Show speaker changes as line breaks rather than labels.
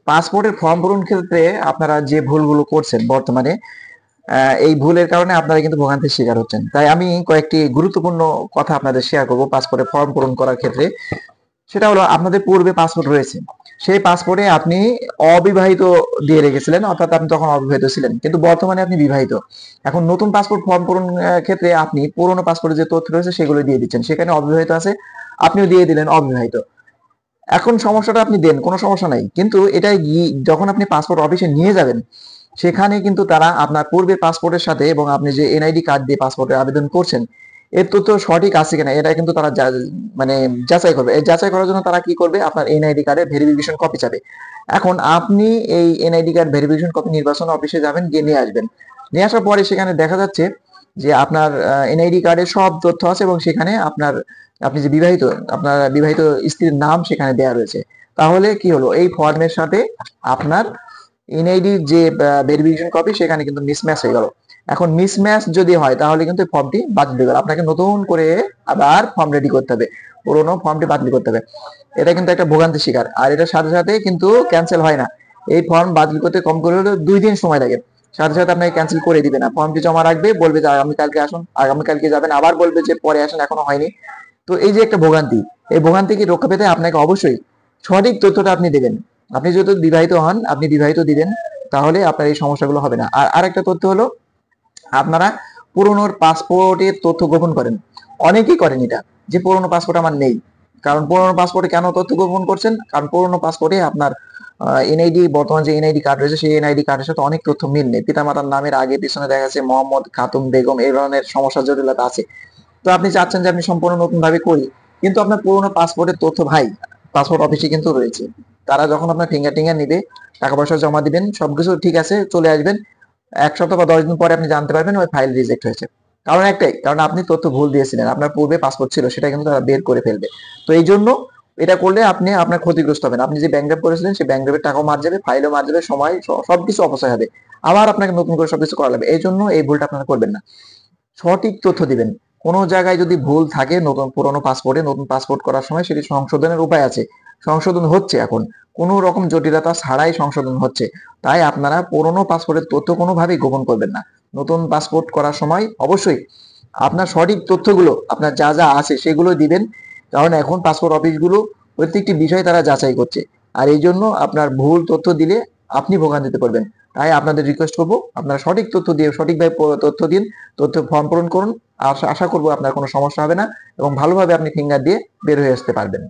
পাসপোর্টের ফর্ম পূরণ ক্ষেত্রে আপনারা যে ভুলগুলো করছেন বর্তমানে, এই ভুলের কারণে আপনারা কিন্তু ভোগান্তির শিকার হচ্ছেন। তাই আমি কয়েকটি গুরুত্বপূর্ণ কথা আপনাদের শেয়ার করব পাসপোর্টের ফর্ম পূরণ করার ক্ষেত্রে। সেটা হলো, আপনাদের পূর্বে পাসপোর্ট রয়েছে, সেই পাসপোর্টে আপনি অবিবাহিত দিয়ে রেখেছিলেন, অর্থাৎ আপনি তখন অবিবাহিত ছিলেন, কিন্তু বর্তমানে আপনি বিবাহিত। এখন নতুন পাসপোর্ট ফর্ম পূরণ ক্ষেত্রে আপনি পুরোনো পাসপোর্টে যে তথ্য রয়েছে সেগুলো দিয়ে দিচ্ছেন, সেখানে অবিবাহিত আছে, আপনিও দিয়ে দিলেন অবিবাহিত। এখন সমস্যাটা আপনি দেন, কোনো সমস্যা নাই, কিন্তু এটা যখন আপনি পাসপোর্ট অফিসে নিয়ে যাবেন, সেখানে কিন্তু তারা আপনার পূর্বের পাসপোর্টের সাথে এবং আপনি যে এনআইডি কার্ড দিয়ে পাসপোর্টের আবেদন করছেন এর তথ্য সঠিক আছে কিনা এটা কিন্তু তারা মানে যাচাই করবে। এই যাচাই করার জন্য তারা কি করবে, আপনার এনআইডি কার্ডের ভেরিফিকেশন কপি চাবে। এখন আপনি এই এনআইডি কার্ড ভেরিফিকেশন কপি নির্বাচন অফিসে যাবেন, গিয়ে নিয়ে আসবেন। নিয়ে আসার পরে সেখানে দেখা যাচ্ছে যে আপনার এনআইডি কার্ডে সব তথ্য আছে এবং সেখানে আপনার, আপনি যে বিবাহিত, আপনার বিবাহিত স্ত্রীর নাম সেখানে দেওয়া রয়েছে। তাহলে কি হলো, এই ফর্মের সাথে আপনার এনআইডি যে ভেরিফিকেশন কপি সেখানে কিন্তু মিসম্যাচ হয়ে গেল। এখন মিসম্যাচ যদি হয় তাহলে কিন্তু ফর্মটি বাতিল হয়ে গেল, আপনাকে নতুন করে আবার ফর্ম রেডি করতে হবে, পুরোনো ফর্মটি বাতিল করতে হবে। এটা কিন্তু একটা ভোগান্তির শিকার। আর এটার সাথে সাথে কিন্তু ক্যান্সেল হয় না, এই ফর্ম বাতিল করতে কম করে হলেও 2 দিন সময় লাগে। সাথে সাথে আপনাকে ক্যান্সেল করে দিবে না, ফর্মটি জমা রাখবে, বলবে যে আগামীকালকে আসুন, আগামীকালকে যাবেন, আবার বলবে যে পরে আসেন, এখনো হয়নি। তো এই যে একটা ভোগান্তি, এই ভোগান্তি কি রক্ষা পেতে আপনাকে অবশ্যই সঠিক তথ্যটা আপনি দেবেন। আপনি যেহেতু বিবাহিত হন, আপনি বিবাহিত দিবেন, তাহলে আপনার এই সমস্যাগুলো হবে না। আর আরেকটা তথ্য হলো, আপনারা পুরনো পাসপোর্টের তথ্য গোপন করেন, অনেকেই করেন এটা, যে পুরনো পাসপোর্ট আমার নেই। কারণ পুরনো পাসপোর্টে কেন তথ্য গোপন করছেন, কারণ পুরনো পাসপোর্টে আপনার এনআইডি, বর্তমান যে এনআইডি কার্ড রয়েছে সেই এনআইডি কার্ডের সাথে অনেক তথ্য মিল নেই, পিতামাতার নামের আগে পিছনে দেখা যাচ্ছে মোহাম্মদ, খাতুন, বেগম, এই ধরনের সমস্যা জটিলতা আছে। তো আপনি চাচ্ছেন যে আপনি সম্পূর্ণ নতুন ভাবে করি, কিন্তু আপনার পুরোনো পাসপোর্টের তথ্য ভাই পাসপোর্ট অফিসে কিন্তু রয়েছে। তারা যখন আপনার ফিঙ্গার টিঙ্গার নিবে, টাকা পয়সা জমা দিবেন, সবকিছু ঠিক আছে, চলে আসবেন, 1 সপ্তাহ বা 10 দিন পরে আপনি জানতে পারবেন ওই ফাইল রিজেক্ট হয়েছে। কারণ একটাই, কারণ আপনি তথ্য ভুল দিয়েছিলেন, আপনার পূর্বে পাসপোর্ট ছিল সেটা কিন্তু তারা বের করে ফেলবে। তো এই জন্য এটা করলে আপনি আপনার ক্ষতিগ্রস্ত হবেন, আপনি যে ব্যাংক করেছিলেন সেই ব্যাংক টাকাও মার যাবে, ফাইলও মার যাবে, সময় সবকিছু অপচয় হবে, আবার আপনাকে নতুন করে সবকিছু করা লাগবে। এই জন্য এই ভুলটা আপনারা করবেন না, সঠিক তথ্য দিবেন। কোনো জায়গায় যদি ভুল থাকে, নতুন পুরনো পাসপোর্টে নতুন পাসপোর্ট করার সময় সেটি সংশোধনের উপায় আছে, সংশোধন হচ্ছে এখন, কোনো রকম জটিলতা ছাড়াই সংশোধন হচ্ছে। তাই আপনারা পুরনো পাসপোর্টের তথ্য কোনোভাবেই গোপন করবেন না। নতুন পাসপোর্ট করার সময় অবশ্যই আপনার সঠিক তথ্যগুলো, আপনার যা যা আছে সেগুলো দিবেন, কারণ এখন পাসপোর্ট অফিসগুলো প্রত্যেকটি বিষয় তারা যাচাই করছে। আর এই জন্য আপনার ভুল তথ্য দিলে আপনি ভোগান্তিতে পড়বেন। তাই আপনাদের রিকোয়েস্ট করবো, আপনারা সঠিক তথ্য দিয়ে সঠিকভাবে তথ্য দিন, তথ্য ফর্ম পূরণ করুন। আশা করবো আপনার কোনো সমস্যা হবে না এবং ভালোভাবে আপনি ফিঙ্গার দিয়ে বের হয়ে আসতে পারবেন।